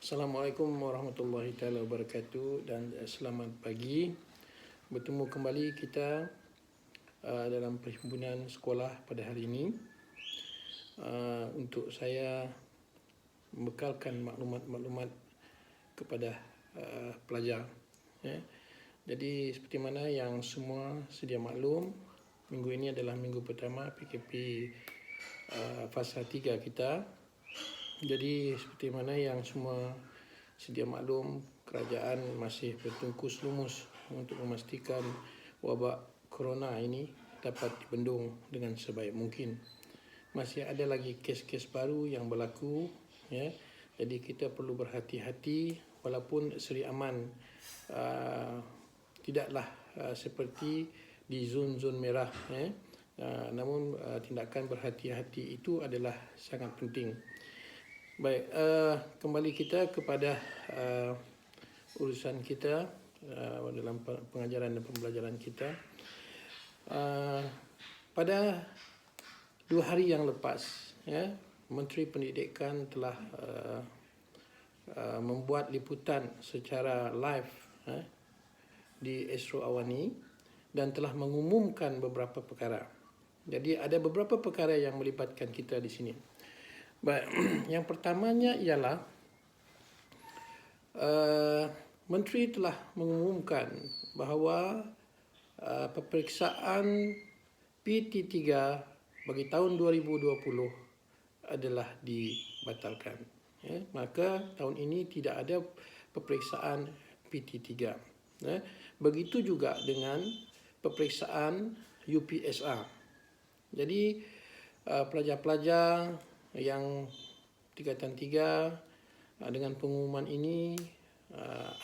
Assalamualaikum warahmatullahi taala wabarakatuh dan selamat pagi. Bertemu kembali kita dalam perhimpunan sekolah pada hari ini untuk saya membekalkan maklumat-maklumat kepada pelajar. Jadi seperti mana yang semua sedia maklum, minggu ini adalah minggu pertama PKP fasa 3 kita. Jadi seperti mana yang semua sedia maklum, kerajaan masih bertungkus lumus untuk memastikan wabak corona ini dapat dibendung dengan sebaik mungkin. Masih ada lagi kes-kes baru yang berlaku, ya. Jadi kita perlu berhati-hati walaupun Seri Aman tidaklah seperti di zon-zon merah, ya. Namun tindakan berhati-hati itu adalah sangat penting. Baik, kembali kita kepada urusan kita dalam pengajaran dan pembelajaran kita. Pada 2 hari yang lepas, ya, Menteri Pendidikan telah membuat liputan secara live di Astro Awani dan telah mengumumkan beberapa perkara. Jadi ada beberapa perkara yang melibatkan kita di sini. Baik, yang pertamanya ialah Menteri telah mengumumkan bahawa peperiksaan PT3 bagi tahun 2020 adalah dibatalkan. Ya, maka tahun ini tidak ada peperiksaan PT3. Ya, begitu juga dengan peperiksaan UPSR. Jadi pelajar-pelajar yang tingkatan 3 dengan pengumuman ini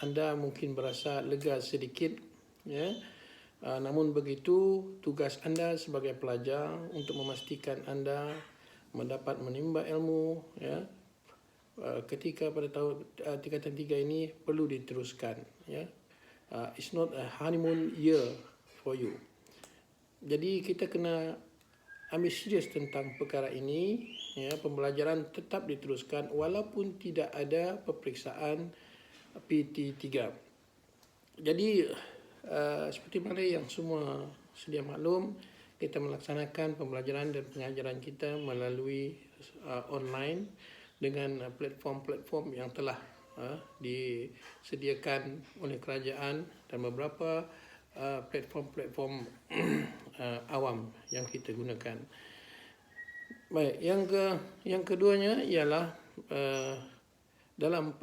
anda mungkin berasa lega sedikit, ya. Namun begitu tugas anda sebagai pelajar untuk memastikan anda mendapat menimba ilmu, ya, ketika pada tahun tingkatan 3 ini perlu diteruskan, ya. It's not a honeymoon year for you. Jadi kita kena ambil serius tentang perkara ini, ya. Pembelajaran tetap diteruskan walaupun tidak ada peperiksaan PT3. Jadi seperti mana yang semua sedia maklum, kita melaksanakan pembelajaran dan pengajaran kita melalui online dengan platform-platform yang telah disediakan oleh kerajaan dan beberapa platform-platform awam yang kita gunakan. Baik, yang keduanya ialah dalam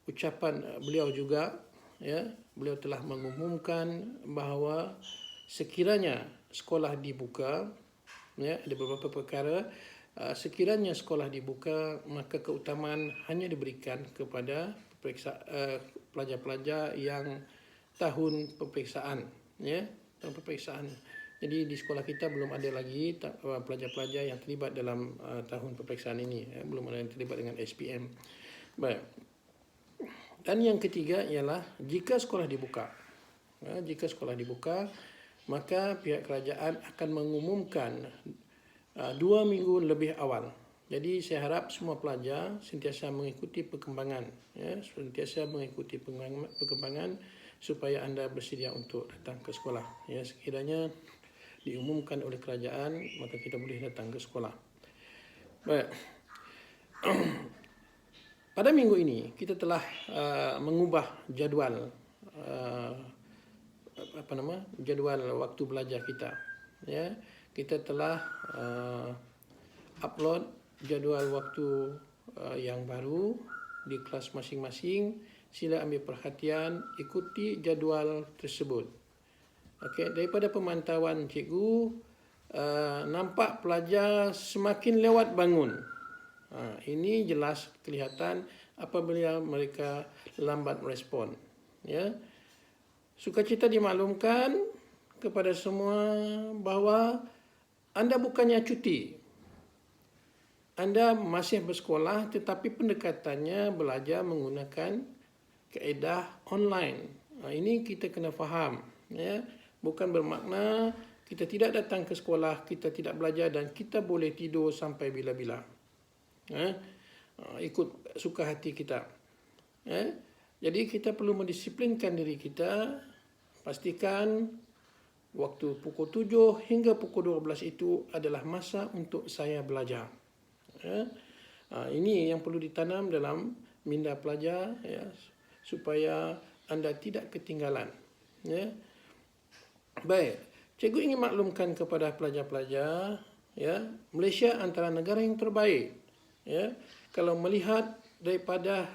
ucapan beliau juga, ya, beliau telah mengumumkan bahawa sekiranya sekolah dibuka, ya, ada beberapa perkara. Sekiranya sekolah dibuka, maka keutamaan hanya diberikan kepada pelajar-pelajar yang tahun peperiksaan, ya, tahun peperiksaan. Jadi di sekolah kita belum ada lagi pelajar-pelajar yang terlibat dalam tahun peperiksaan ini, ya, belum ada yang terlibat dengan SPM. Baik. Dan yang ketiga ialah jika sekolah dibuka, ya, jika sekolah dibuka, maka pihak kerajaan akan mengumumkan 2 minggu lebih awal. Jadi saya harap semua pelajar sentiasa mengikuti perkembangan, ya, sentiasa mengikuti perkembangan supaya anda bersedia untuk datang ke sekolah. Ya, sekiranya diumumkan oleh kerajaan, maka kita boleh datang ke sekolah. Baik. Pada minggu ini kita telah mengubah jadual jadual waktu belajar kita. Ya, kita telah upload jadual waktu yang baru di kelas masing-masing. Sila ambil perhatian, ikuti jadual tersebut. Okey, daripada pemantauan cikgu, nampak pelajar semakin lewat bangun. Ini jelas kelihatan apabila mereka lambat merespon, ya. Sukacita dimaklumkan kepada semua bahawa anda bukannya cuti. Anda masih bersekolah tetapi pendekatannya belajar menggunakan kaedah online. Ini kita kena faham, ya. Bukan bermakna kita tidak datang ke sekolah, kita tidak belajar dan kita boleh tidur sampai bila-bila. ikut suka hati kita. Jadi kita perlu mendisiplinkan diri kita, pastikan waktu pukul 7 hingga pukul 12 itu adalah masa untuk saya belajar. Ini yang perlu ditanam dalam minda pelajar, supaya anda tidak ketinggalan. Baik, cikgu ingin maklumkan kepada pelajar-pelajar, Malaysia antara negara yang terbaik. Kalau melihat daripada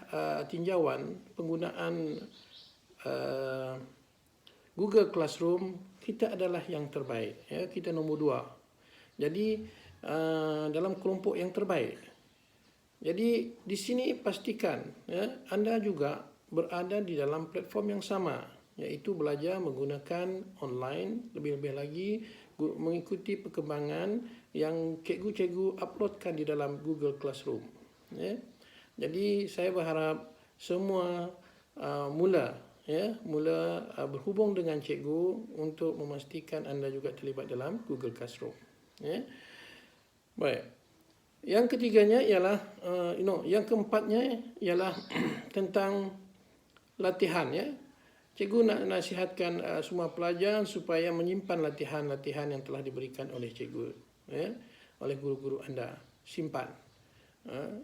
tinjauan penggunaan Google Classroom, kita adalah yang terbaik. Kita nombor 2. Jadi dalam kelompok yang terbaik. Jadi di sini pastikan anda juga berada di dalam platform yang sama, iaitu belajar menggunakan online, lebih-lebih lagi mengikuti perkembangan yang cikgu-cikgu uploadkan di dalam Google Classroom. Jadi saya berharap semua mula berhubung dengan cikgu untuk memastikan anda juga terlibat dalam Google Classroom. Baik. Yang ketiganya ialah yang keempatnya ialah tentang latihan. Cikgu nak nasihatkan semua pelajar supaya menyimpan latihan-latihan yang telah diberikan oleh cikgu, oleh guru-guru anda. Simpan.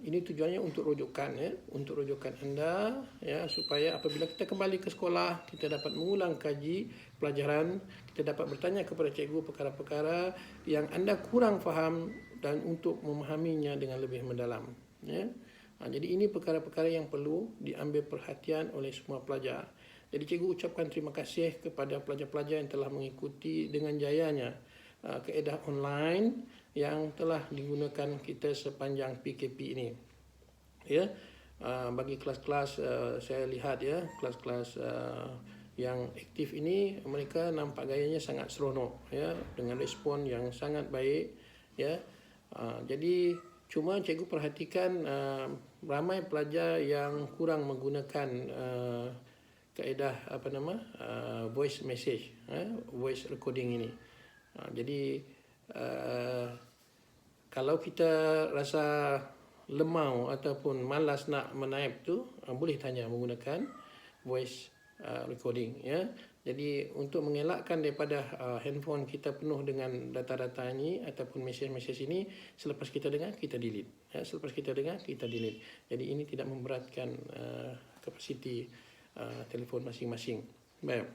Ini tujuannya untuk rujukan, untuk rujukan anda, supaya apabila kita kembali ke sekolah, kita dapat mengulang kaji pelajaran, kita dapat bertanya kepada cikgu perkara-perkara yang anda kurang faham dan untuk memahaminya dengan lebih mendalam. Jadi ini perkara-perkara yang perlu diambil perhatian oleh semua pelajar. Jadi cikgu ucapkan terima kasih kepada pelajar-pelajar yang telah mengikuti dengan jayanya kaedah online yang telah digunakan kita sepanjang PKP ini. Bagi kelas-kelas saya lihat kelas-kelas yang aktif ini, mereka nampak gayanya sangat seronok, dengan respon yang sangat baik. Jadi cuma cikgu perhatikan ramai pelajar yang kurang menggunakan kaedah voice message, voice recording ini. Jadi kalau kita rasa lemau ataupun malas nak menaip tu, boleh tanya menggunakan voice recording. Jadi untuk mengelakkan daripada handphone kita penuh dengan data-data ini ataupun mesej-mesej ini, selepas kita dengar kita delete. Selepas kita dengar kita delete. Jadi ini tidak memberatkan kapasiti telefon masing-masing. Baik.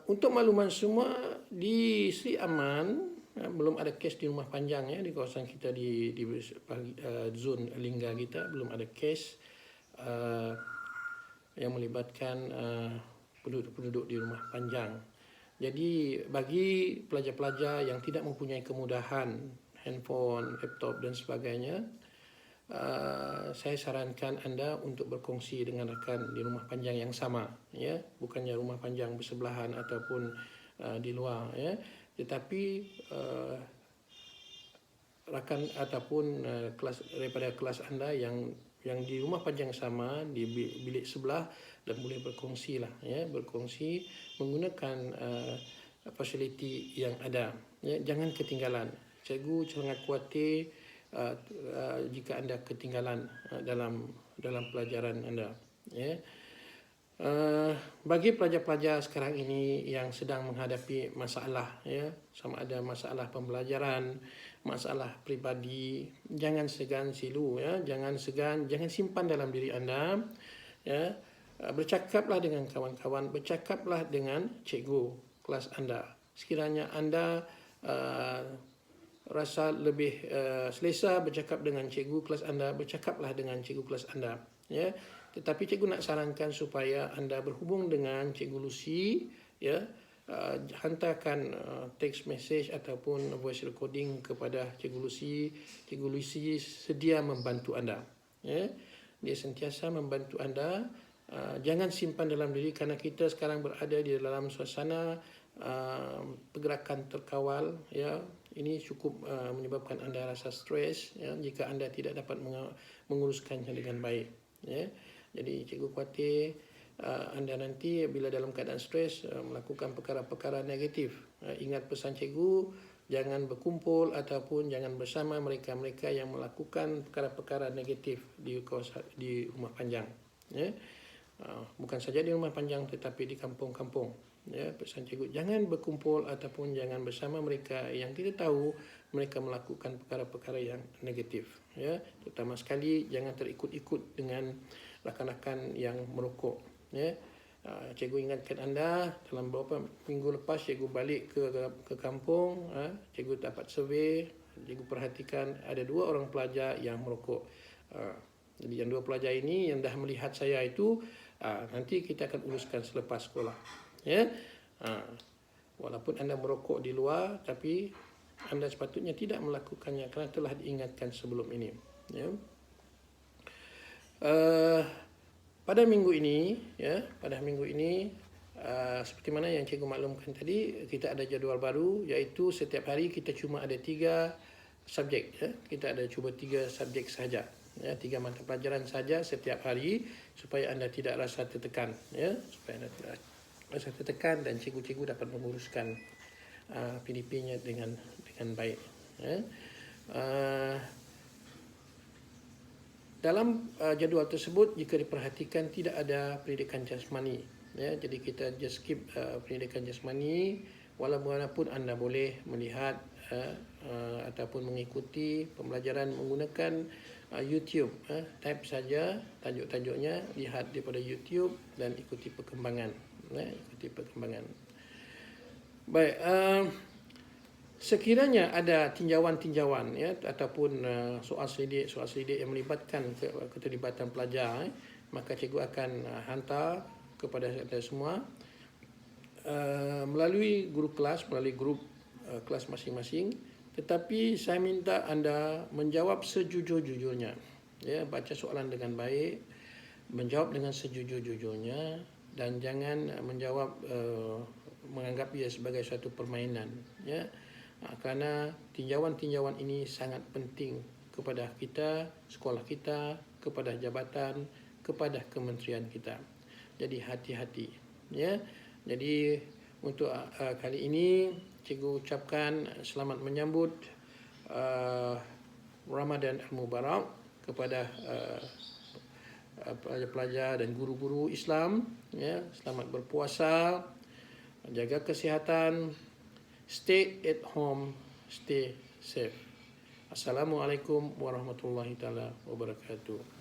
Untuk makluman semua, di Sri Aman belum ada kes di rumah panjang, di kawasan kita di zon Lingga kita belum ada kes yang melibatkan penduduk-penduduk di rumah panjang. Jadi bagi pelajar-pelajar yang tidak mempunyai kemudahan handphone, laptop dan sebagainya, saya sarankan anda untuk berkongsi dengan rakan di rumah panjang yang sama, bukannya rumah panjang bersebelahan ataupun di luar, tetapi rakan ataupun kelas daripada kelas anda yang di rumah panjang sama di bilik sebelah dan boleh berkongsi berkongsi menggunakan fasiliti yang ada. Jangan ketinggalan. Cikgu sangat khawatir jika anda ketinggalan dalam pelajaran anda. Bagi pelajar-pelajar sekarang ini yang sedang menghadapi masalah, sama ada masalah pembelajaran, masalah pribadi, jangan segan silu, jangan simpan dalam diri anda, bercakaplah dengan kawan-kawan, bercakaplah dengan cikgu kelas anda. Sekiranya anda rasa lebih selesa bercakap dengan cikgu kelas anda, bercakaplah dengan cikgu kelas anda. Tetapi cikgu nak sarankan supaya anda berhubung dengan Cikgu Lucy, hantarkan text message ataupun voice recording kepada Cikgu Lucy. Cikgu Lucy sedia membantu anda. Dia sentiasa membantu anda. Jangan simpan dalam diri, kerana kita sekarang berada di dalam suasana pergerakan terkawal. Ini cukup menyebabkan anda rasa stres, jika anda tidak dapat menguruskannya dengan baik. Jadi cikgu khawatir anda nanti bila dalam keadaan stres melakukan perkara-perkara negatif. Ingat pesan cikgu, jangan berkumpul ataupun jangan bersama mereka-mereka yang melakukan perkara-perkara negatif di rumah panjang. Ya. Bukan saja di rumah panjang tetapi di kampung-kampung. Ya, pesan cikgu, jangan berkumpul ataupun jangan bersama mereka yang kita tahu mereka melakukan perkara-perkara yang negatif. Ya, terutama sekali jangan terikut-ikut dengan rakan-rakan yang merokok. Ya. Cikgu ingatkan anda, dalam beberapa minggu lepas cikgu balik ke kampung, cikgu dapat survey, cikgu perhatikan ada 2 orang pelajar yang merokok. Jadi yang 2 pelajar ini yang dah melihat saya itu, nanti kita akan uruskan selepas sekolah. Ya, walaupun anda merokok di luar, tapi anda sepatutnya tidak melakukannya kerana telah diingatkan sebelum ini. Ya. Pada minggu ini, seperti mana yang cikgu maklumkan tadi, kita ada jadual baru, iaitu setiap hari kita cuma ada 3 subjek. Ya. Kita ada cuba 3 subjek sahaja. Ya, 3 mata pelajaran saja setiap hari supaya anda tidak rasa tertekan. Ya, supaya anda tidak rasa tertekan dan cikgu-cikgu dapat menguruskan PDP-nya dengan baik. Ya. Dalam jadual tersebut, jika diperhatikan tidak ada pendidikan jasmani. Ya, jadi kita just skip pendidikan jasmani. Walaupun anda boleh melihat ataupun mengikuti pembelajaran menggunakan YouTube. Type saja tajuk-tajuknya, lihat daripada YouTube dan ikuti perkembangan. Baik. Sekiranya ada tinjauan-tinjauan ataupun soal selidik yang melibatkan keterlibatan pelajar, maka cikgu akan hantar kepada anda semua melalui grup kelas masing-masing. Tetapi saya minta anda menjawab sejujur-jujurnya. Ya, baca soalan dengan baik, menjawab dengan sejujur-jujurnya dan jangan menjawab menganggap ia sebagai suatu permainan. Ya. Kerana tinjauan-tinjauan ini sangat penting kepada kita, sekolah kita, kepada jabatan, kepada kementerian kita. Jadi hati-hati. Ya. Jadi untuk kali ini cikgu ucapkan selamat menyambut Ramadan Al-Mubarak kepada pelajar dan guru-guru Islam. Ya. Selamat berpuasa, jaga kesihatan. Stay at home, stay safe. Assalamualaikum warahmatullahi taala wabarakatuh.